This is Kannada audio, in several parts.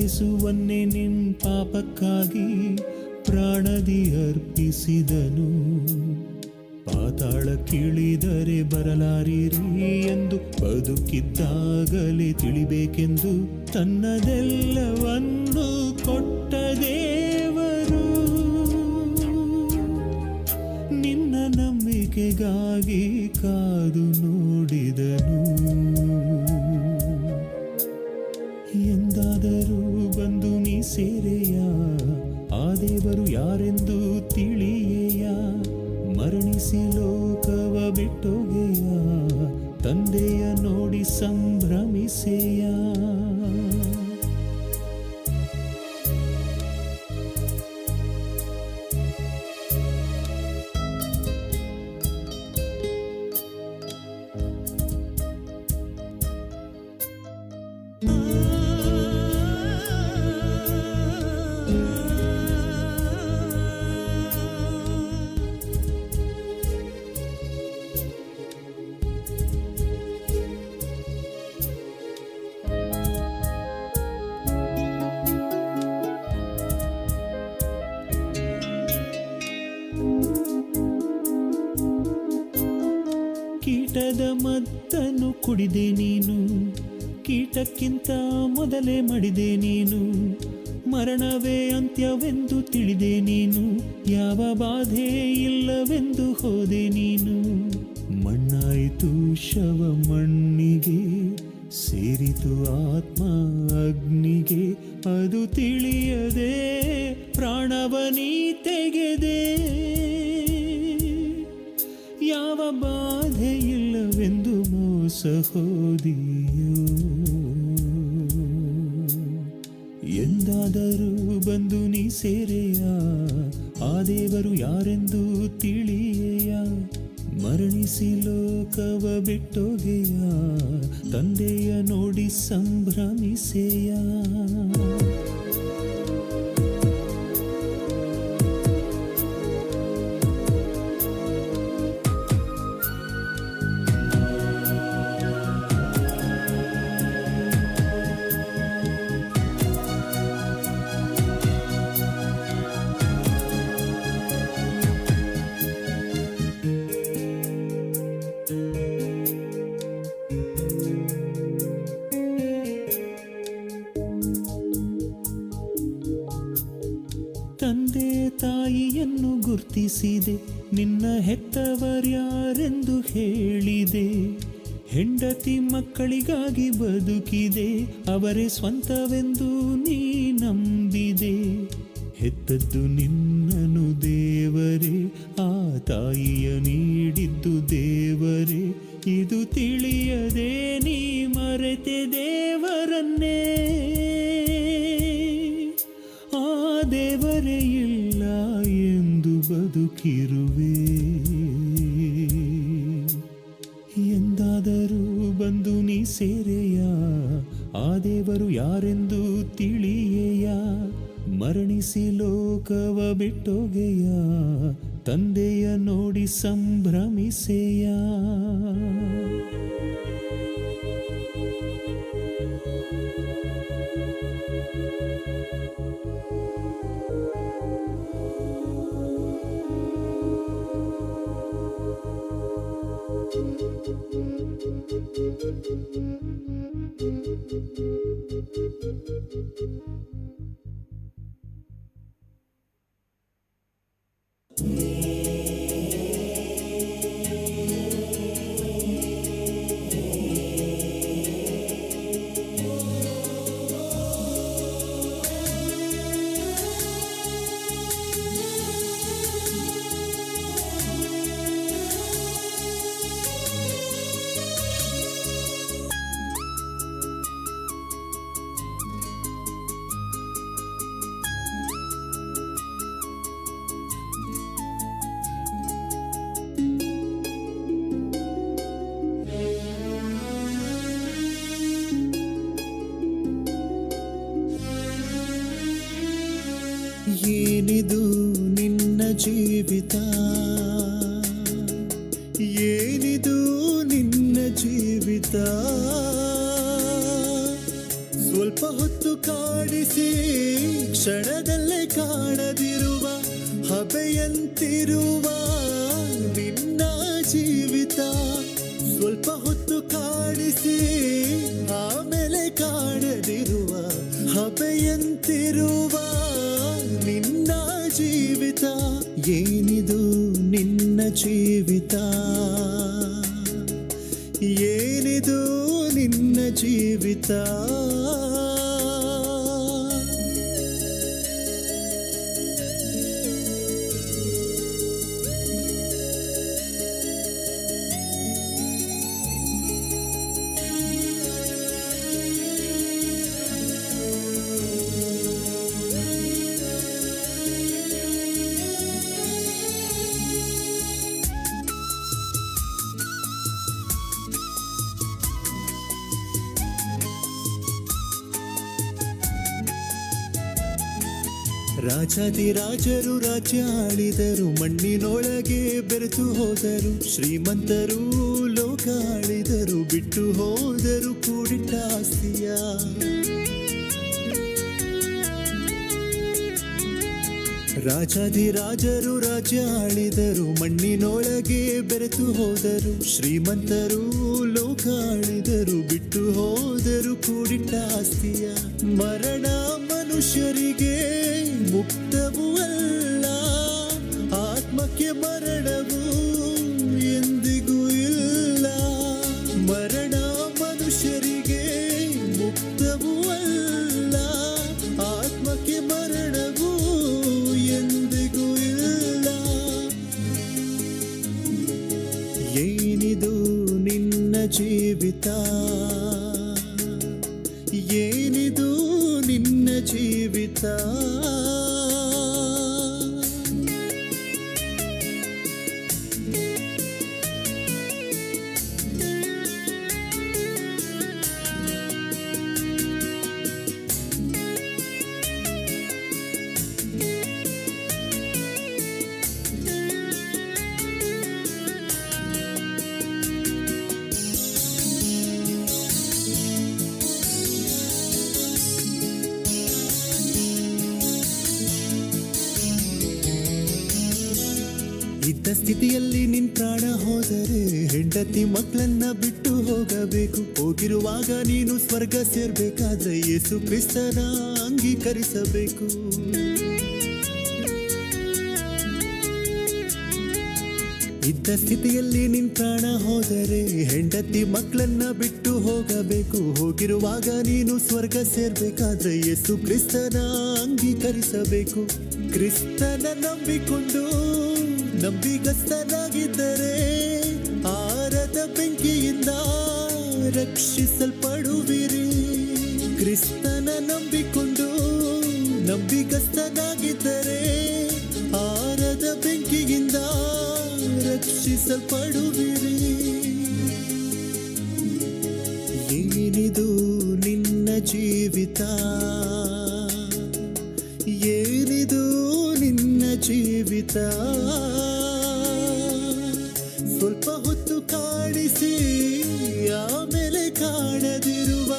ಯೇಸುವನ್ನೇ ನಿನ್ ಪಾಪಕ್ಕಾಗಿ ಪ್ರಾಣದಿ ಅರ್ಪಿಸಿದನು. ಪಾತಾಳಕ್ಕಿಳಿದರೆ ಬರಲಾರಿರಿ ಎಂದು ಬದುಕಿದ್ದಾಗಲೇ ತಿಳಿಬೇಕೆಂದು ತನ್ನದೆಲ್ಲವನ್ನು ಕೊಟ್ಟ ದೇವರು ನಿನ್ನ ನಂಬಿಕೆಗಾಗಿ ಕಾದು ನೋಡಿದನು. ಎಂದಾದರೂ ಬಂದು ನೀ ಸೇರೆಯ, ಆ ದೇವರು ಯಾರೆಂದು ತಿಳಿಯೇಯ. ಮರಣಿಸಿ ಲೋಕವ ಬಿಟ್ಟೋಗೆಯ, ತಂದೆಯ ನೋಡಿ ಸಂಭ್ರಮಿಸೆಯ. ಕೀಟದ ಮದ್ದನ್ನು ಕುಡಿದೆ ನೀನು, ಕೀಟಕ್ಕಿಂತ ಮೊದಲೇ ಮಡಿದೆ ನೀನು. ಮರಣವೇ ಅಂತ್ಯವೆಂದು ತಿಳಿದೆ ನೀನು, ಯಾವ ಬಾಧೆ ಇಲ್ಲವೆಂದು ಹೋದೆ ನೀನು. ಮಣ್ಣಾಯಿತು ಶವ ಮಣ್ಣಿಗೆ, ಸೇರಿತು ಆತ್ಮ ಅಗ್ನಿಗೆ. ಅದು ತಿಳಿಯದೆ ಪ್ರಾಣವನೀ ತೆಗೆದೆ, ಯಾವ ಬಾಧೆ ಇಲ್ಲವೆಂದು ಮೋಸ ಹೋದಿಯೋ. ಎಂದಾದರೂ ಬಂದು ನೀ ಸೇರೆಯ, ಆ ದೇವರು ಯಾರೆಂದು ತಿಳಿಯೇಯ. ಮರಣಿಸಿ ಲೋಕವ ಬಿಟ್ಟೋಗೆಯ, ತಂದೆಯ ನೋಡಿ ಸಂಭ್ರಮಿಸೆಯ. ತಂದೆ ತಾಯಿಯನ್ನು ಗುರ್ತಿಸಿದೆ, ನಿನ್ನ ಹೆತ್ತವರ್ಯಾರೆಂದು ಹೇಳಿದೆ. ಹೆಂಡತಿ ಮಕ್ಕಳಿಗಾಗಿ ಬದುಕಿದೆ, ಅವರೇ ಸ್ವಂತವೆಂದು ನೀ ನಂಬಿದೆ. ಹೆತ್ತದ್ದು ನಿನ್ನನು ದೇವರೇ, ಆ ತಾಯಿಯ ನೀಡಿದ್ದು ದೇವರೇ. ಇದು ತಿಳಿಯದೆ ನೀ ಮರೆತೆ ದೇವರನ್ನೇ, ಆ ದೇವರೇ ಇಲ್ಲ ಎಂದು ಬದುಕಿರುವೆ. ಎಂದಾದರೂ ಬಂದು ನೀ ಸೇರೆಯ, ಆ ದೇವರು ಯಾರೆಂದು ತಿಳಿಯೇಯ. ಮರಣಿಸಿ ಲೋಕವ ಬಿಟ್ಟೋಗೆಯ, ತಂದೆಯ ನೋಡಿ ಸಂಭ್ರಮಿಸೆಯ. ಏನಿದು ನಿನ್ನ ಜೀವಿತ, ಏನಿದು ನಿನ್ನ ಜೀವಿತ. ಸ್ವಲ್ಪ ಸ್ವಲ್ಪ ಹೊತ್ತು ಕಾಡಿಸಿ ಕ್ಷಣದಲ್ಲೇ ಕಾಣದಿರುವ ಹಬೆಯಂತಿರುವ ನಿನ್ನ ಜೀವಿತ. ಸ್ವಲ್ಪ ಹೊತ್ತು ಕಾಡಿಸಿ ಆಮೇಲೆ ಕಾಣದಿರುವ ಹಬೆಯಂತಿರುವ ನಿನ್ನ ಜೀವಿತ. ಏನಿದು ನಿನ್ನ ಜೀವಿತ, ಏನಿದು ನಿನ್ನ ಜೀವಿತ. ರಾಜಾದಿರಾಜರು ರಾಜ್ಯ ಆಳಿದರು, ಮಣ್ಣಿನೊಳಗೆ ಬೆರೆತು ಹೋದರು. ಶ್ರೀಮಂತರು ಲೋಕ ಆಳಿದರು, ಬಿಟ್ಟು ಹೋದರು ಕೂಡಿಟ್ಟ ಆಸ್ತಿಯ. ರಾಜಾದಿರಾಜರು ರಾಜ್ಯ ಆಳಿದರು, ಮಣ್ಣಿನೊಳಗೆ ಬೆರೆತು ಹೋದರು. ಶ್ರೀಮಂತರು ಲೋಕ ಆಳಿದರು, ಬಿಟ್ಟು ಹೋದರು ಕೂಡಿಟ್ಟ ಆಸ್ತಿಯ. ಮರಣ ಮನುಷ್ಯರಿಗೆ ಮುಕ್ತವೂ ಅಲ್ಲ, ಆತ್ಮಕ್ಕೆ ಮರಣವು ಎಂದಿಗೂ ಇಲ್ಲ. ಮರಣ ಮನುಷ್ಯರಿಗೆ ಮುಕ್ತವೂ ಅಲ್ಲ, ಆತ್ಮಕ್ಕೆ ಮರಣವು ಎಂದಿಗೂ ಇಲ್ಲ. ಏನಿದು ನಿನ್ನ ಜೀವಿತ, ಏನಿದು ನಿನ್ನ ಜೀವಿತ. ಇದ್ದ ಸ್ಥಿತಿಯಲ್ಲಿ ನಿನ್ ಪ್ರಾಣ ಹೋದರೆ ಹೆಂಡತಿ ಮಕ್ಕಳನ್ನ ಬಿಟ್ಟು ಹೋಗಬೇಕು. ಹೋಗಿರುವಾಗ ನೀನು ಸ್ವರ್ಗ ಸೇರ್ಬೇಕಾದ್ರೆ ಯೇಸು ಕ್ರಿಸ್ತನ ಅಂಗೀಕರಿಸಬೇಕು. ಇದ್ದ ಸ್ಥಿತಿಯಲ್ಲಿ ನಿನ್ ಪ್ರಾಣ ಹೋದರೆ ಹೆಂಡತಿ ಮಕ್ಕಳನ್ನ ಬಿಟ್ಟು ಹೋಗಬೇಕು. ಹೋಗಿರುವಾಗ ನೀನು ಸ್ವರ್ಗ ಸೇರ್ಬೇಕಾದ್ರೆ ಯೇಸು ಕ್ರಿಸ್ತನ ಅಂಗೀಕರಿಸಬೇಕು. ಕ್ರಿಸ್ತನ ನಂಬಿಕೊಂಡು ನಂಬಿಗಸ್ತನಾಗಿದ್ದರೆ ಆರದ ಬೆಂಕಿಯಿಂದ ರಕ್ಷಿಸಲ್ಪಡುವಿರಿ. ಕ್ರಿಸ್ತನ ನಂಬಿಕೊಂಡು ನಂಬಿಗಸ್ತನಾಗಿದ್ದರೆ ಆರದ ಬೆಂಕಿಯಿಂದ ರಕ್ಷಿಸಲ್ಪಡುವಿರಿ. ಏನಿದು ನಿನ್ನ ಜೀವಿತ, ಏನಿದು ನಿನ್ನ ಜೀವಿತ. ಸ್ವಲ್ಪ ಹೊತ್ತು ಕಾಣಿಸಿ ಆಮೇಲೆ ಕಾಣದಿರುವ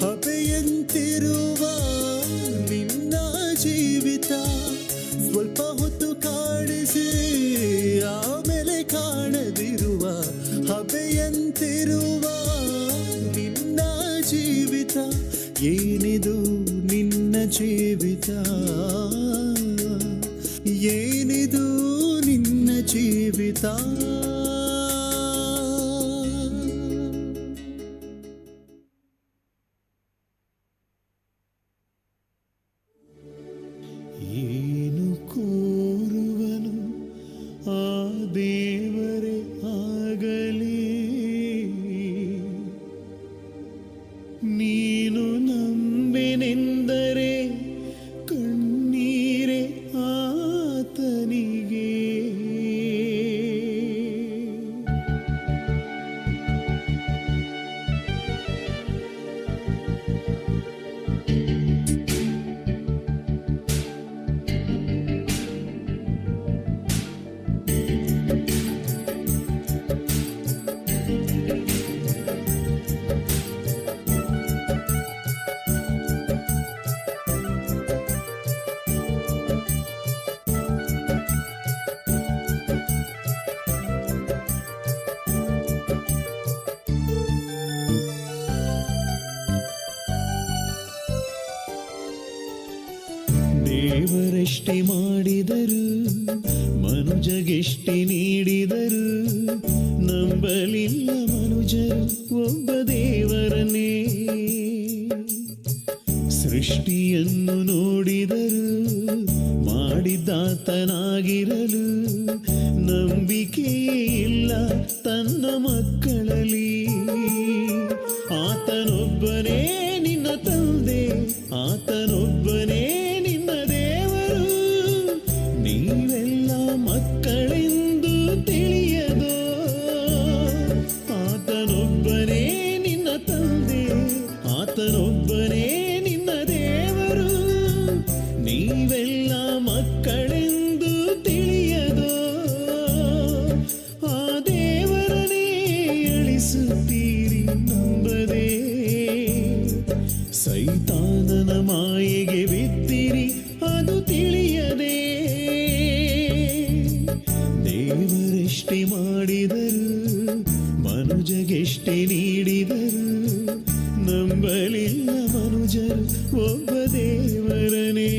ಹಬೆಯಂತಿರುವ ನಿನ್ನ ಜೀವಿತ. ಸ್ವಲ್ಪ ಹೊತ್ತು ಕಾಣಿಸಿ ಆಮೇಲೆ ಕಾಣದಿರುವ ಹಬೆಯಂತಿರುವ ನಿನ್ನ ಜೀವಿತ. ಏನಿದು ನಿನ್ನ ಜೀವಿತ, ಏನಿದು ನಿನ್ನ ಜೀವಿತ. ಏನು ಕೋರುವನು ಆ ದೇವರೇ ಆಗಲಿ, ನೀನು ನಂಬೆನೆಂದರೆ ಕಣ್ಣೀರೇ ಆತನಿಗೆ. ದೇವರೆಷ್ಟೇ ಮಾಡಿದರು ಮನುಜಗೆಷ್ಟೇ ನೀಡಿದರು ನಂಬಲಿಲ್ಲ ಮನುಜರು ಒಬ್ಬ ದೇವರನ್ನೇ. ಸೃಷ್ಟಿಯನ್ನು ನೋಡಿದರು ಮಾಡಿದ್ದಾತನಾಗಿರಲು ನಂಬಿಕೆಯೇ ಇಲ್ಲ ತನ್ನ ಮಕ್ಕಳಲ್ಲಿ. ಆತನೊಬ್ಬನೇ ನಿನ್ನ ತಂದೆ, ಆತನೊಬ್ಬನೇ ನಿನ್ನ ದೇವರು, ನೀವೆಲ್ಲ ಮಕ್ಕಳೆಂದು ತಿಳಿಯದೋ. ಆತನೊಬ್ಬನೇ ನಿನ್ನ ತಂದೆ, ಆತನೊಬ್ಬನೇ ನಿನ್ನ ದೇವರು, ನೀವೆಲ್ಲ ಮಕ್ಕಳೆಂದು ತಿಳಿಯದೋ. ಆ ದೇವರನೇ ಅಳಿಸುತ್ತೀರಿ ನಂಬದೆ, ಸೈತಾನನ ಮಾಯೆಗೆ ಬಿದ್ದಿರಿ ಅದು ತಿಳಿಯದೆ. ದೇವರೆಷ್ಟೇ ಮಾಡಿದರು ಮನುಜಗೆಷ್ಟೇ ನೀಡಿದರು ನಂಬಲಿಲ್ಲ ಮನುಜರು ಒಬ್ಬ ದೇವರನೇ.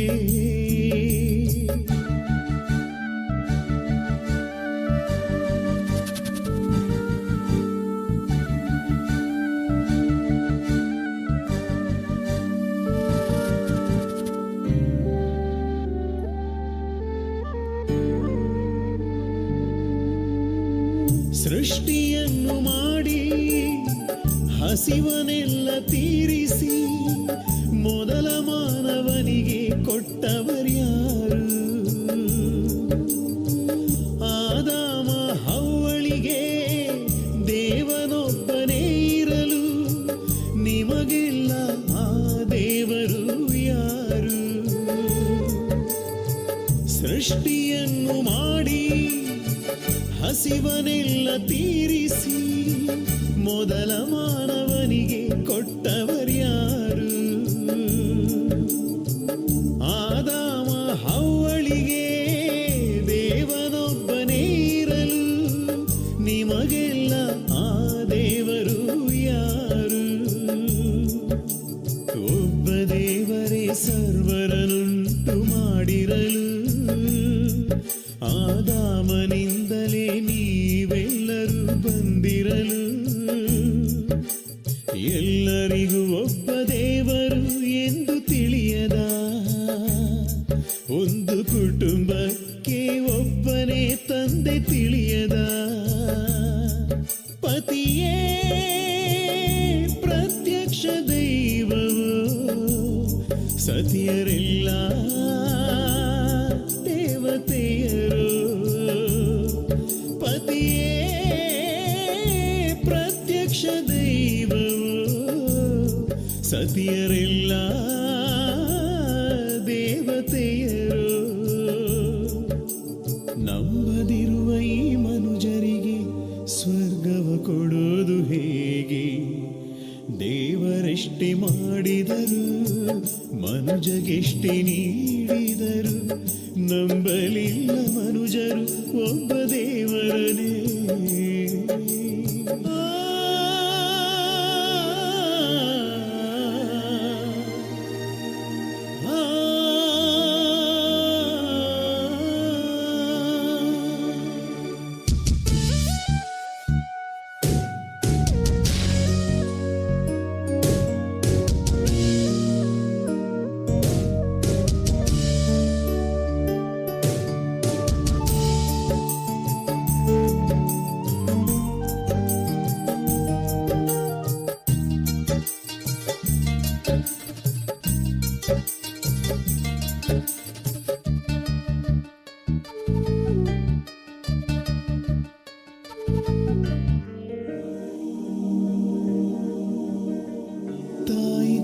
ಸೃಷ್ಟಿಯನ್ನು ಮಾಡಿ ಹಸಿವನೆಲ್ಲ ತೀರಿಸಿ ಮೊದಲ ಮಾನವನಿಗೆ ಕೊಟ್ಟವರ್ಯಾರು? ಆದಾಮ ಹವ್ವಳಿಗೆ ದೇವನೊಬ್ಬನೇ ಇರಲು ನಿಮಗೆಲ್ಲ ಆ ದೇವರು ಯಾರು? ಸೃಷ್ಟಿಯನ್ನು ಮಾಡಿ ಹಸಿವನೆಲ್ಲ ತೀರಿಸಿ ಮೊದಲ ಮಾನವನಿಗೆ ಕೊಟ್ಟವರ್ಯಾರು? ಆದಾಮ ಹವ್ವಳಿಗೆ ದೇವನೊಬ್ಬನೇ ಇರಲು ನಿಮಗೆಲ್ಲ ಆ ದೇವರು ಯಾರು? ಒಬ್ಬ ದೇವರೇ ಸರ್ವರನುಂಟು ಮಾಡಿರಲು ಆದಾಮನಿಂದಲೇ ನೀವೆಲ್ಲರೂ ಬಂದಿರಲು. ಎಲ್ಲರಿಗೂ ಒಬ್ಬ ದೇವರು ಎಂದು ತಿಳಿಯದ, ಒಂದು ಕುಟುಂಬಕ್ಕೆ ಒಬ್ಬನೇ ತಂದೆ ತಿಳಿಯದ. ಪತಿಯೇ ಪ್ರತ್ಯಕ್ಷ ದೈವವೋ, ಸತಿಯರೆಲ್ಲ ದೇವತೆಯರು. ಪತಿಯೇ ಪ್ರತ್ಯಕ್ಷ ದೈವವೋ, ಸತಿಯರೆಲ್ಲ ದೇವತೆಯರು. ನಂಬದಿರುವ ಈ ಮನುಜರಿಗೆ ಸ್ವರ್ಗವ ಕೊಡೋದು ಹೇಗೆ? ದೇವರೆಷ್ಟೇ ಮಾಡಿದರು ಮನುಜಗೆಷ್ಟೇ ನೀಡಿದರು ನಂಬಲಿಲ್ಲ ಮನುಜರು ಒಬ್ಬ ದೇವರನೇ.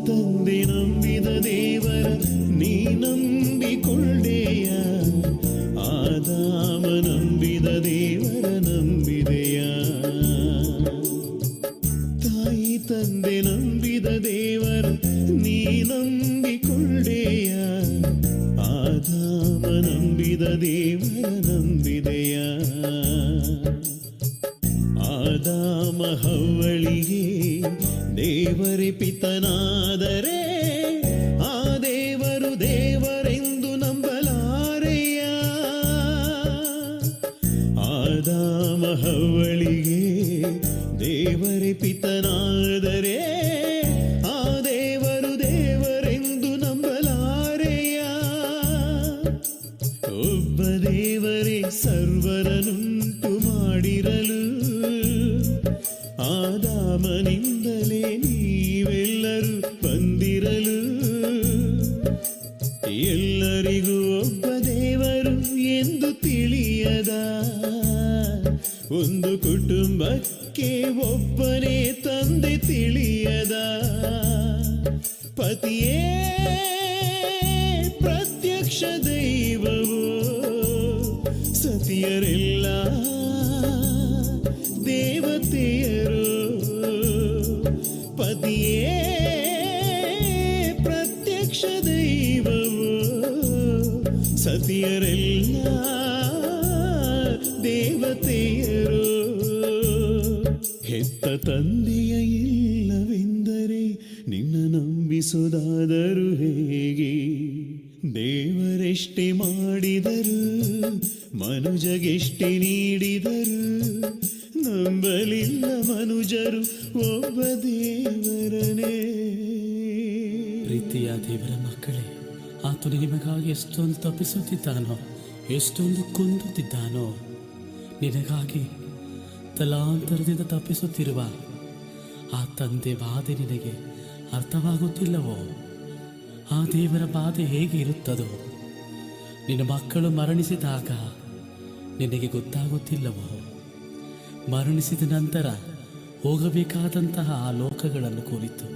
ತಂದೆ ನಂಬಿದ ದೇವರ ನೀ ನಂಬಿಕೊಳ್ಳೆಯ? ಆದಾಮ ನಂಬಿದ ದೇವರ ನಂಬಿದೆಯ? ತಾಯಿ ತಂದೆ ನಂಬಿದ ದೇವರ ನೀ ನಂಬಿಕೊಳ್ಳೆಯ? ಆದಾಮ ನಂಬಿದ ದೇವರ ನಂಬಿದೆಯ? ಆದಾಮ ಹವ್ವಳಿಗೆ ದೇವರೇ ಪಿತನಾದರೆ ಆ ದೇವರು ದೇವರೆಂದು ಎಲ್ಲರಿಗೂ ಒಬ್ಬ ದೇವರು ಎಂದು ತಿಳಿಯದ, ಒಂದು ಕುಟುಂಬಕ್ಕೆ ಒಬ್ಬನೇ ತಂದೆ ತಿಳಿಯದ, ಪತಿಯೇ ಪ್ರತ್ಯಕ್ಷ ದೈವವು, ಸತಿಯರೆಲ್ಲ ದೇವತೆಯರು. ಪತಿಯೇ ಪ್ರತ್ಯಕ್ಷ ದೈವವು, ಸತಿಯರೆಲ್ಲ ದೇವತೆಯರು. ಹೆತ್ತ ತಂದೆಯ ಇಲ್ಲವೆಂದರೆ ನಿನ್ನ ನಂಬಿಸೋದಾದರೂ ಹೇಗೆ? ದೇವರೆಷ್ಟೇ ಮಾಡಿದರು, ಮನುಜಗೆಷ್ಟೇ ನೀಡಿದರು, ನಂಬಲಿಲ್ಲ ಮನುಜರು ಒಬ್ಬ ದೇವರನೇ. ಪ್ರೀತಿಯ ದೇವರ ಮಕ್ಕಳೇ, ಆತನು ನಿಮಗಾಗಿ ಎಷ್ಟೊಂದು ತಪ್ಪಿಸುತ್ತಿದ್ದಾನೋ, ಎಷ್ಟೊಂದು ಕುಂದುತ್ತಿದ್ದಾನೋ. ನಿನಗಾಗಿ ತಲಾಂತರದಿಂದ ತಪ್ಪಿಸುತ್ತಿರುವ ಆ ತಂದೆ ಬಾಧೆ ನಿನಗೆ ಅರ್ಥವಾಗುತ್ತಿಲ್ಲವೋ? ಆ ದೇವರ ಬಾಧೆ ಹೇಗೆ ಇರುತ್ತದೋ ನಿನ್ನ ಮಕ್ಕಳು ಮರಣಿಸಿದಾಗ ನಿನಗೆ ಗೊತ್ತಾಗುತ್ತಿಲ್ಲವೋ? ಮರಣಿಸಿದ ನಂತರ ಹೋಗಬೇಕಾದಂತಹ ಆ ಲೋಕಗಳನ್ನು ಕುರಿತು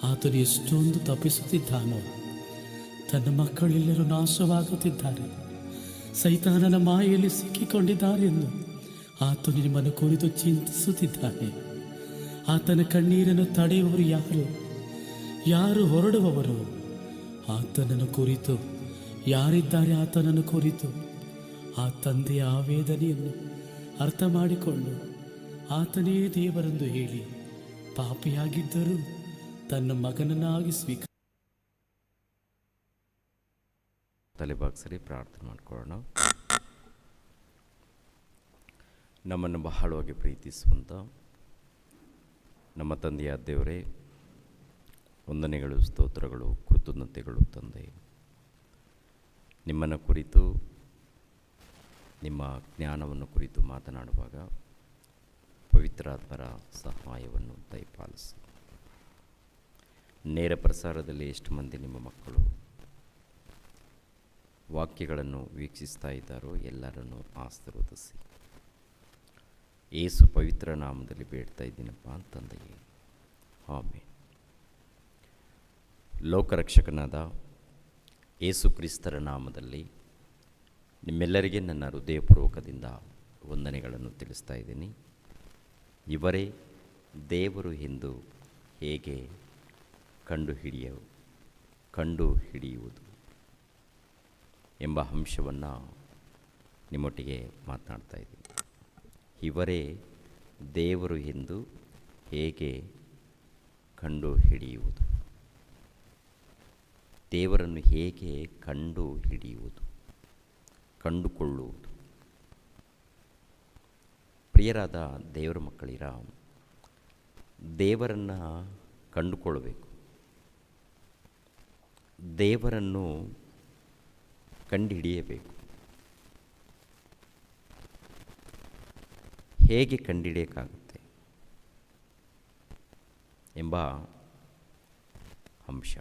ಆತನು ಎಷ್ಟೊಂದು ತಪ್ಪಿಸುತ್ತಿದ್ದಾನೋ. ತನ್ನ ಮಕ್ಕಳೆಲ್ಲರೂ ನಾಶವಾಗುತ್ತಿದ್ದಾರೆ, ಸೈತಾನನ ಮಾಯೆಯಲ್ಲಿ ಸಿಕ್ಕಿಕೊಂಡಿದ್ದಾರೆಂದು ಆತನು ನಿಮ್ಮನ್ನು ಕುರಿತು ಚಿಂತಿಸುತ್ತಿದ್ದಾನೆ. ಆತನ ಕಣ್ಣೀರನ್ನು ತಡೆಯುವವರು ಯಾರು? ಯಾರು ಹೊರಡುವವರು? ಆತನನ್ನು ಕುರಿತು ಯಾರಿದ್ದಾರೆ? ಆತನನ್ನು ಕುರಿತು ಆ ತಂದೆಯ ಆವೇದನೆಯನ್ನು ಅರ್ಥ ಮಾಡಿಕೊಂಡು ಆತನೇ ದೇವರೆಂದು ಹೇಳಿ ಪಾಪಿಯಾಗಿದ್ದರೂ ತನ್ನ ಮಗನನ್ನಾಗಿ ತಲೆಬಾಗ್ಸರಿ ಪ್ರಾರ್ಥನೆ ಮಾಡಿಕೊಳ್ಳೋಣ. ನಮ್ಮನ್ನು ಬಹಳವಾಗಿ ಪ್ರೀತಿಸುವಂಥ ನಮ್ಮ ತಂದೆಯ ದೇವರೇ, ವಂದನೆಗಳು, ಸ್ತೋತ್ರಗಳು, ಕೃತಜ್ಞತೆಗಳು ತಂದೆ. ನಿಮ್ಮನ್ನು ಕುರಿತು, ನಿಮ್ಮ ಜ್ಞಾನವನ್ನು ಕುರಿತು ಮಾತನಾಡುವಾಗ ಪವಿತ್ರಾತ್ಮರ ಸಹಾಯವನ್ನು ದಯಪಾಲಿಸಿ. ನೇರ ಪ್ರಸಾರದಲ್ಲಿ ಎಷ್ಟು ಮಂದಿ ನಿಮ್ಮ ಮಕ್ಕಳು ವಾಕ್ಯಗಳನ್ನು ವೀಕ್ಷಿಸ್ತಾ ಇದ್ದಾರೋ ಎಲ್ಲರನ್ನು ಆಶೀರ್ವದಿಸಿ. ಯೇಸು ಪವಿತ್ರ ನಾಮದಲ್ಲಿ ಬೇಡ್ತಾ ಇದ್ದೀನಪ್ಪ ತಂದೆಯೇ, ಆಮೆನ್. ಲೋಕರಕ್ಷಕನಾದ ಯೇಸು ಕ್ರಿಸ್ತರ ನಾಮದಲ್ಲಿ ನಿಮ್ಮೆಲ್ಲರಿಗೆ ನನ್ನ ಹೃದಯಪೂರ್ವಕದಿಂದ ವಂದನೆಗಳನ್ನು ತಿಳಿಸ್ತಾ ಇದ್ದೀನಿ. ಇವರೇ ದೇವರು ಎಂದು ಹೇಗೆ ಕಂಡುಹಿಡಿಯುವುದು ಎಂಬ ಅಂಶವನ್ನು ನಿಮ್ಮೊಟ್ಟಿಗೆ ಮಾತನಾಡ್ತಾ ಇದ್ದೀನಿ. ಇವರೇ ದೇವರು ಎಂದು ಹೇಗೆ ಕಂಡುಹಿಡಿಯುವುದು, ದೇವರನ್ನು ಹೇಗೆ ಕಂಡುಕೊಳ್ಳುವುದು. ಪ್ರಿಯರಾದ ದೇವರ ಮಕ್ಕಳಿರ, ದೇವರನ್ನು ಕಂಡುಕೊಳ್ಳಬೇಕು, ದೇವರನ್ನು ಕಂಡುಹಿಡಿಯಬೇಕು. ಹೇಗೆ ಕಂಡುಹಿಡಿಯೋಕ್ಕಾಗುತ್ತೆ ಎಂಬ ಅಂಶ.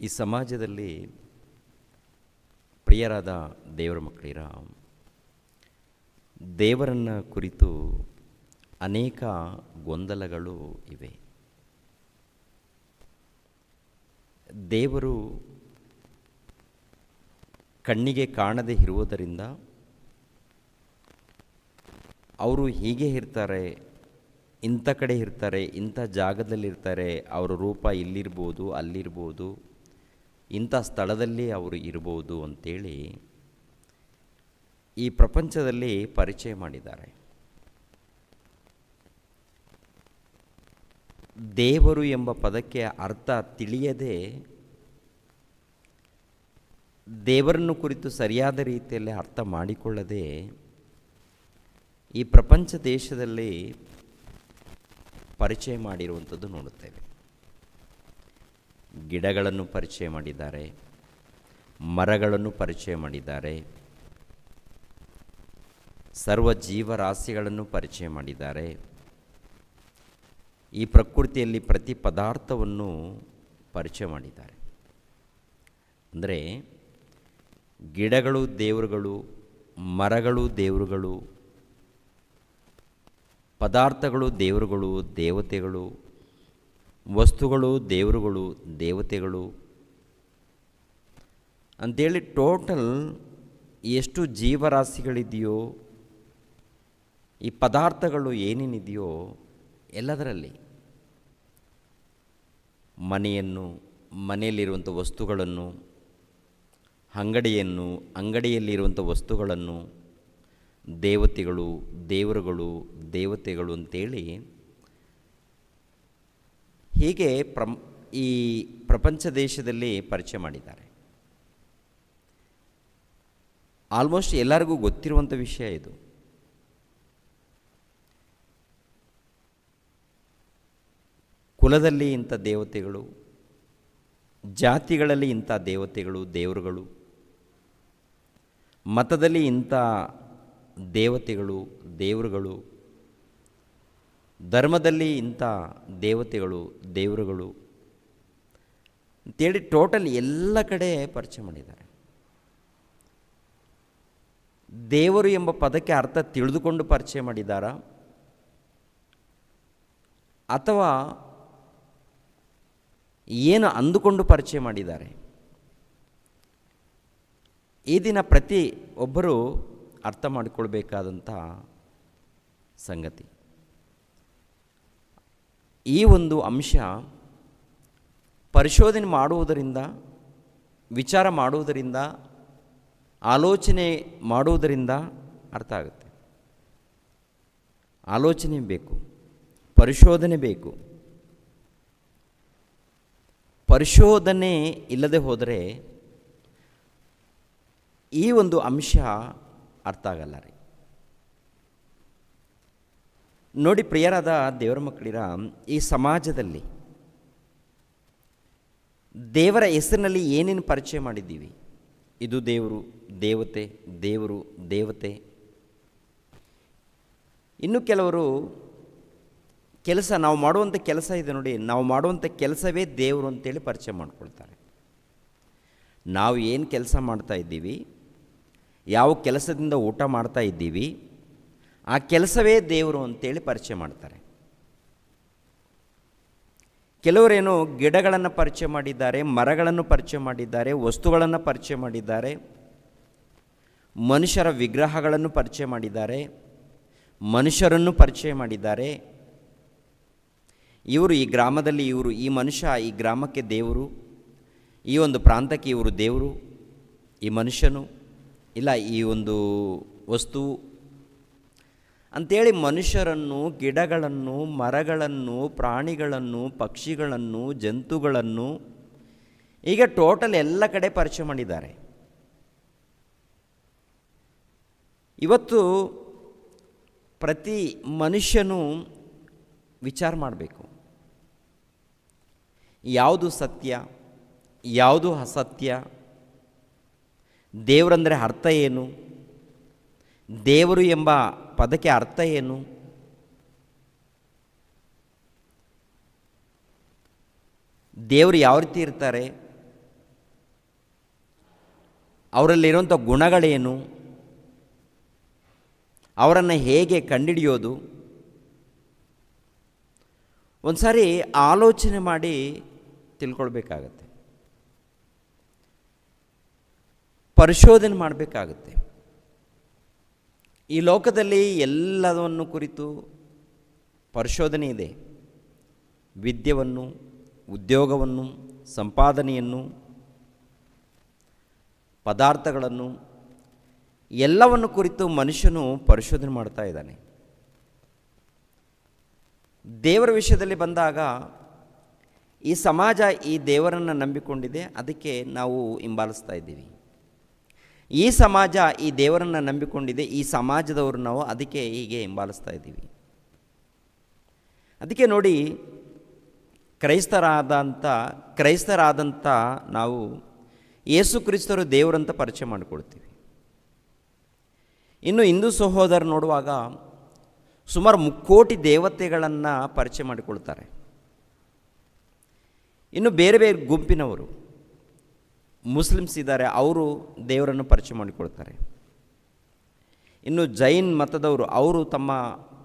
ಈ ಸಮಾಜದಲ್ಲಿ ಪ್ರಿಯರಾದ ದೇವರ ಮಕ್ಕಳಿರ, ದೇವರನ್ನು ಕುರಿತು ಅನೇಕ ಗೊಂದಲಗಳು ಇವೆ. ದೇವರು ಕಣ್ಣಿಗೆ ಕಾಣದೇ ಇರುವುದರಿಂದ ಅವರು ಹೀಗೆ ಇರ್ತಾರೆ, ಇಂಥ ಕಡೆ ಇರ್ತಾರೆ, ಇಂಥ ಜಾಗದಲ್ಲಿರ್ತಾರೆ, ಅವರ ರೂಪ ಇಲ್ಲಿರ್ಬೋದು, ಅಲ್ಲಿರ್ಬೋದು, ಇಂಥ ಸ್ಥಳದಲ್ಲಿ ಅವರು ಇರ್ಬೋದು ಅಂಥೇಳಿ ಈ ಪ್ರಪಂಚದಲ್ಲಿ ಪರಿಚಯ ಮಾಡಿದ್ದಾರೆ. ದೇವರು ಎಂಬ ಪದಕ್ಕೆ ಅರ್ಥ ತಿಳಿಯದೆ, ದೇವರನ್ನು ಕುರಿತು ಸರಿಯಾದ ರೀತಿಯಲ್ಲಿ ಅರ್ಥ ಮಾಡಿಕೊಳ್ಳದೆ ಈ ಪ್ರಪಂಚ ದೇಶದಲ್ಲಿ ಪರಿಚಯ ಮಾಡಿರುವಂಥದ್ದು ನೋಡುತ್ತೇವೆ. ಗಿಡಗಳನ್ನು ಪರಿಚಯ ಮಾಡಿದ್ದಾರೆ, ಮರಗಳನ್ನು ಪರಿಚಯ ಮಾಡಿದ್ದಾರೆ, ಸರ್ವ ಜೀವರಾಶಿಗಳನ್ನು ಪರಿಚಯ ಮಾಡಿದ್ದಾರೆ. ಈ ಪ್ರಕೃತಿಯಲ್ಲಿ ಪ್ರತಿ ಪದಾರ್ಥವನ್ನು ಪರಿಚಯ ಮಾಡಿದ್ದಾರೆ. ಅಂದರೆ ಗಿಡಗಳು ದೇವರುಗಳು, ಮರಗಳು ದೇವರುಗಳು, ಪದಾರ್ಥಗಳು ದೇವರುಗಳು, ದೇವತೆಗಳು, ವಸ್ತುಗಳು ದೇವರುಗಳು, ದೇವತೆಗಳು ಅಂಥೇಳಿ ಟೋಟಲ್ ಎಷ್ಟು ಜೀವರಾಶಿಗಳಿದೆಯೋ, ಈ ಪದಾರ್ಥಗಳು ಏನೇನಿದೆಯೋ ಎಲ್ಲದರಲ್ಲಿ ಮನೆಯನ್ನು, ಮನೆಯಲ್ಲಿರುವಂಥ ವಸ್ತುಗಳನ್ನು, ಅಂಗಡಿಯನ್ನು, ಅಂಗಡಿಯಲ್ಲಿರುವಂಥ ವಸ್ತುಗಳನ್ನು, ದೇವತೆಗಳು, ದೇವರುಗಳು, ದೇವತೆಗಳು ಅಂತೇಳಿ ಹೀಗೆ ಈ ಪ್ರಪಂಚ ದೇಶದಲ್ಲಿ ಪರಿಚಯ ಮಾಡಿದ್ದಾರೆ. ಆಲ್ಮೋಸ್ಟ್ ಎಲ್ಲರಿಗೂ ಗೊತ್ತಿರುವಂಥ ವಿಷಯ ಇದು. ಕುಲದಲ್ಲಿ ಇಂಥ ದೇವತೆಗಳು, ಜಾತಿಗಳಲ್ಲಿ ಇಂಥ ದೇವತೆಗಳು, ದೇವರುಗಳು, ಮತದಲ್ಲಿ ಇಂಥ ದೇವತೆಗಳು, ದೇವರುಗಳು, ಧರ್ಮದಲ್ಲಿ ಇಂಥ ದೇವತೆಗಳು, ದೇವರುಗಳು ಅಂತೇಳಿ ಟೋಟಲ್ ಎಲ್ಲ ಕಡೆ ಪರಿಚಯ ಮಾಡಿದ್ದಾರೆ. ದೇವರು ಎಂಬ ಪದಕ್ಕೆ ಅರ್ಥ ತಿಳಿದುಕೊಂಡು ಪರಿಚಯ ಮಾಡಿದ್ದಾರಾ, ಅಥವಾ ಏನು ಅಂದುಕೊಂಡು ಪರಿಚಯ ಮಾಡಿದ್ದಾರೆ? ಈ ದಿನ ಪ್ರತಿ ಒಬ್ಬರು ಅರ್ಥ ಮಾಡಿಕೊಳ್ಬೇಕಾದಂಥ ಸಂಗತಿ. ಈ ಒಂದು ಅಂಶ ಪರಿಶೋಧನೆ ಮಾಡುವುದರಿಂದ, ವಿಚಾರ ಮಾಡುವುದರಿಂದ, ಆಲೋಚನೆ ಮಾಡುವುದರಿಂದ ಅರ್ಥ ಆಗುತ್ತೆ. ಆಲೋಚನೆ ಬೇಕು, ಪರಿಶೋಧನೆ ಬೇಕು. ಪರಿಶೋಧನೆ ಇಲ್ಲದೆ ಹೋದರೆ ಈ ಒಂದು ಅಂಶ ಅರ್ಥ ಆಗಲ್ಲ ರೀ. ನೋಡಿ ಪ್ರಿಯರಾದ ದೇವರ ಮಕ್ಕಳಿರ, ಈ ಸಮಾಜದಲ್ಲಿ ದೇವರ ಹೆಸರಿನಲ್ಲಿ ಏನೇನು ಪರಿಚಯ ಮಾಡಿದ್ದೀವಿ? ಇದು ದೇವರು, ದೇವತೆ, ದೇವರು, ದೇವತೆ. ಇನ್ನು ಕೆಲವರು ಕೆಲಸ, ನಾವು ಮಾಡುವಂಥ ಕೆಲಸ ಇದೆ ನೋಡಿ, ನಾವು ಮಾಡುವಂಥ ಕೆಲಸವೇ ದೇವರು ಅಂತೇಳಿ ಪರಿಚಯ ಮಾಡ್ಕೊಳ್ತಾರೆ. ನಾವು ಏನು ಕೆಲಸ ಮಾಡ್ತಾ ಇದ್ದೀವಿ, ಯಾವ ಕೆಲಸದಿಂದ ಊಟ ಮಾಡ್ತಾ ಇದ್ದೀವಿ, ಆ ಕೆಲಸವೇ ದೇವರು ಅಂತೇಳಿ ಪರಿಚಯ ಮಾಡ್ತಾರೆ. ಕೆಲವರೇನು ಗಿಡಗಳನ್ನು ಪರಿಚಯ ಮಾಡಿದ್ದಾರೆ, ಮರಗಳನ್ನು ಪರಿಚಯ ಮಾಡಿದ್ದಾರೆ, ವಸ್ತುಗಳನ್ನು ಪರಿಚಯ ಮಾಡಿದ್ದಾರೆ, ಮನುಷ್ಯರ ವಿಗ್ರಹಗಳನ್ನು ಪರಿಚಯ ಮಾಡಿದ್ದಾರೆ, ಮನುಷ್ಯರನ್ನು ಪರಿಚಯ ಮಾಡಿದ್ದಾರೆ. ಇವರು ಈ ಗ್ರಾಮದಲ್ಲಿ, ಇವರು ಈ ಮನುಷ್ಯ ಈ ಗ್ರಾಮಕ್ಕೆ ದೇವರು, ಈ ಒಂದು ಪ್ರಾಂತಕ್ಕೆ ಇವರು ದೇವರು, ಈ ಮನುಷ್ಯನು ಇಲ್ಲ ಈ ಒಂದು ವಸ್ತು ಅಂಥೇಳಿ ಮನುಷ್ಯರನ್ನು, ಗಿಡಗಳನ್ನು, ಮರಗಳನ್ನು, ಪ್ರಾಣಿಗಳನ್ನು, ಪಕ್ಷಿಗಳನ್ನು, ಜಂತುಗಳನ್ನು ಈಗ ಟೋಟಲ್ ಎಲ್ಲ ಕಡೆ ಪರಿಚಯ ಮಾಡಿದ್ದಾರೆ. ಇವತ್ತು ಪ್ರತಿ ಮನುಷ್ಯನು ವಿಚಾರ ಮಾಡಬೇಕು, ಯಾವುದು ಸತ್ಯ, ಯಾವುದು ಅಸತ್ಯ, ದೇವರಂದರೆ ಅರ್ಥ ಏನು, ದೇವರು ಎಂಬ ಪದಕ್ಕೆ ಅರ್ಥ ಏನು, ದೇವರು ಯಾವ ರೀತಿ ಇರ್ತಾರೆ, ಅವರಲ್ಲಿರುವಂಥ ಗುಣಗಳೇನು, ಅವರನ್ನು ಹೇಗೆ ಕಂಡುಹಿಡಿಯೋದು, ಒಂದು ಸಾರಿ ಆಲೋಚನೆ ಮಾಡಿ ತಿಳ್ಕೊಳ್ಬೇಕಾಗತ್ತೆ, ಪರಿಶೋಧನೆ ಮಾಡಬೇಕಾಗುತ್ತೆ. ಈ ಲೋಕದಲ್ಲಿ ಎಲ್ಲವನ್ನು ಕುರಿತು ಪರಿಶೋಧನೆ ಇದೆ. ವಿದ್ಯೆಯನ್ನು, ಉದ್ಯೋಗವನ್ನು, ಸಂಪಾದನೆಯನ್ನು, ಪದಾರ್ಥಗಳನ್ನು ಎಲ್ಲವನ್ನು ಕುರಿತು ಮನುಷ್ಯನು ಪರಿಶೋಧನೆ ಮಾಡ್ತಾ ಇದ್ದಾನೆ. ದೇವರ ವಿಷಯದಲ್ಲಿ ಬಂದಾಗ ಈ ಸಮಾಜ ಈ ದೇವರನ್ನು ನಂಬಿಕೊಂಡಿದೆ, ಅದಕ್ಕೆ ನಾವು ಹಿಂಬಾಲಿಸ್ತಾ ಇದ್ದೀವಿ. ಈ ಸಮಾಜ ಈ ದೇವರನ್ನು ನಂಬಿಕೊಂಡಿದೆ, ಈ ಸಮಾಜದವರು ನಾವು ಅದಕ್ಕೆ ಹೀಗೆ ಹಿಂಬಾಲಿಸ್ತಾ ಇದ್ದೀವಿ. ಅದಕ್ಕೆ ನೋಡಿ ಕ್ರೈಸ್ತರಾದಂಥ ನಾವು ಯೇಸು ಕ್ರಿಸ್ತರು ದೇವರಂತ ಪರಿಚಯ ಮಾಡಿಕೊಳ್ತೀವಿ. ಇನ್ನು ಹಿಂದೂ ಸಹೋದರರು ನೋಡುವಾಗ ಸುಮಾರು 3 ಕೋಟಿ ದೇವತೆಗಳನ್ನು ಪರಿಚಯ ಮಾಡಿಕೊಳ್ತಾರೆ. ಇನ್ನು ಬೇರೆ ಬೇರೆ ಗುಂಪಿನವರು ಮುಸ್ಲಿಮ್ಸ್ ಇದ್ದಾರೆ, ಅವರು ದೇವರನ್ನು ಪರಿಚಯ ಮಾಡಿಕೊಳ್ತಾರೆ. ಇನ್ನು ಜೈನ್ ಮತದವರು ಅವರು ತಮ್ಮ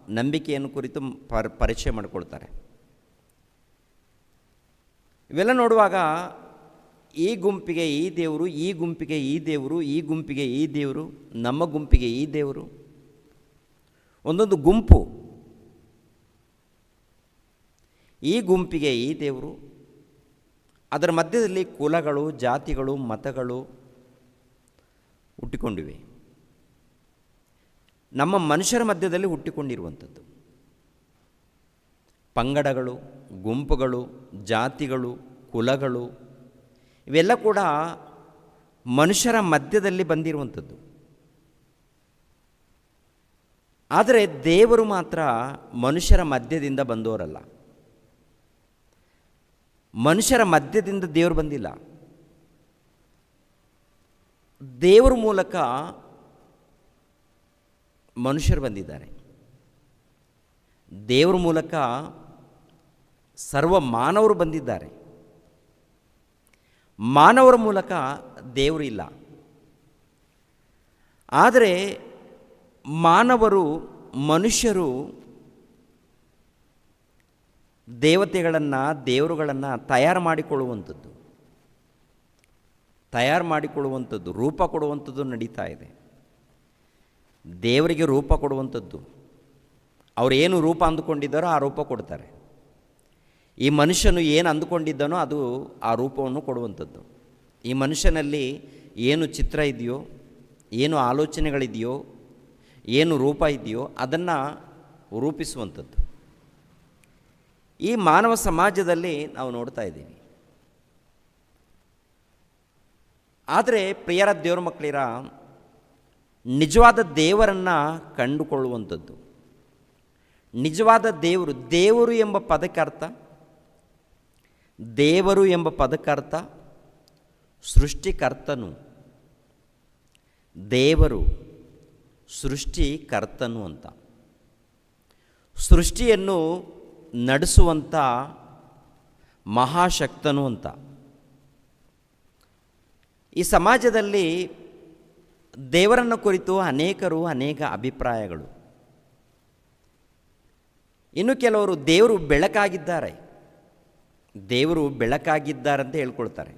ನಂಬಿಕೆಯನ್ನು ಕುರಿತು ಪರಿಚಯ ಮಾಡಿಕೊಳ್ತಾರೆ. ಇವೆಲ್ಲ ನೋಡುವಾಗ ಈ ಗುಂಪಿಗೆ ಈ ದೇವರು, ಈ ಗುಂಪಿಗೆ ಈ ದೇವರು, ಈ ಗುಂಪಿಗೆ ಈ ದೇವರು, ನಮ್ಮ ಗುಂಪಿಗೆ ಈ ದೇವರು, ಒಂದೊಂದು ಗುಂಪು, ಈ ಗುಂಪಿಗೆ ಈ ದೇವರು, ಅದರ ಮಧ್ಯದಲ್ಲಿ ಕುಲಗಳು, ಜಾತಿಗಳು, ಮತಗಳು ಹುಟ್ಟಿಕೊಂಡಿವೆ. ನಮ್ಮ ಮನುಷ್ಯರ ಮಧ್ಯದಲ್ಲಿ ಹುಟ್ಟಿಕೊಂಡಿರುವಂಥದ್ದು ಪಂಗಡಗಳು, ಗುಂಪುಗಳು, ಜಾತಿಗಳು, ಕುಲಗಳು ಇವೆಲ್ಲ ಕೂಡ ಮನುಷ್ಯರ ಮಧ್ಯದಲ್ಲಿ ಬಂದಿರುವಂಥದ್ದು. ಆದರೆ ದೇವರು ಮಾತ್ರ ಮನುಷ್ಯರ ಮಧ್ಯದಿಂದ ಬಂದವರಲ್ಲ. ಮನುಷ್ಯರ ಮಧ್ಯದಿಂದ ದೇವರು ಬಂದಿಲ್ಲ. ದೇವರ ಮೂಲಕ ಮನುಷ್ಯರು ಬಂದಿದ್ದಾರೆ. ದೇವರ ಮೂಲಕ ಸರ್ವ ಮಾನವರು ಬಂದಿದ್ದಾರೆ. ಮಾನವರ ಮೂಲಕ ದೇವರು ಇಲ್ಲ. ಆದರೆ ಮಾನವರು, ಮನುಷ್ಯರು ದೇವತೆಗಳನ್ನು, ದೇವರುಗಳನ್ನು ತಯಾರು ಮಾಡಿಕೊಳ್ಳುವಂಥದ್ದು, ರೂಪ ಕೊಡುವಂಥದ್ದು ನಡೀತಾ ಇದೆ. ದೇವರಿಗೆ ರೂಪ ಕೊಡುವಂಥದ್ದು, ಅವರೇನು ರೂಪ ಅಂದುಕೊಂಡಿದ್ದಾರೋ ಆ ರೂಪ ಕೊಡ್ತಾರೆ. ಈ ಮನುಷ್ಯನು ಏನು ಅಂದುಕೊಂಡಿದ್ದಾನೋ ಅದು ಆ ರೂಪವನ್ನು ಕೊಡುವಂಥದ್ದು. ಈ ಮನುಷ್ಯನಲ್ಲಿ ಏನು ಚಿತ್ರ ಇದೆಯೋ, ಏನು ಆಲೋಚನೆಗಳಿದೆಯೋ, ಏನು ರೂಪ ಇದೆಯೋ ಅದನ್ನು ರೂಪಿಸುವಂಥದ್ದು. ಈ ಮಾನವ ಸಮಾಜದಲ್ಲಿ ನಾವು ನೋಡ್ತಾ ಇದ್ದೀವಿ. ಆದರೆ ಪ್ರಿಯರ ದೇವರ ಮಕ್ಕಳಿರ, ನಿಜವಾದ ದೇವರನ್ನು ಕಂಡುಕೊಳ್ಳುವಂಥದ್ದು, ನಿಜವಾದ ದೇವರು ಎಂಬ ಪದಕ್ಕರ್ಥ, ದೇವರು ಎಂಬ ಪದಕ್ಕರ್ಥ ಸೃಷ್ಟಿಕರ್ತನು. ದೇವರು ಸೃಷ್ಟಿಕರ್ತನು ಅಂತ, ಸೃಷ್ಟಿಯನ್ನು ನಡೆಸುವಂಥ ಮಹಾಶಕ್ತನು ಅಂತ. ಈ ಸಮಾಜದಲ್ಲಿ ದೇವರನ್ನು ಕುರಿತು ಅನೇಕ ಅಭಿಪ್ರಾಯಗಳು. ಇನ್ನು ಕೆಲವರು ದೇವರು ಬೆಳಕಾಗಿದ್ದಾರೆ ಅಂತ ಹೇಳ್ಕೊಳ್ತಾರೆ.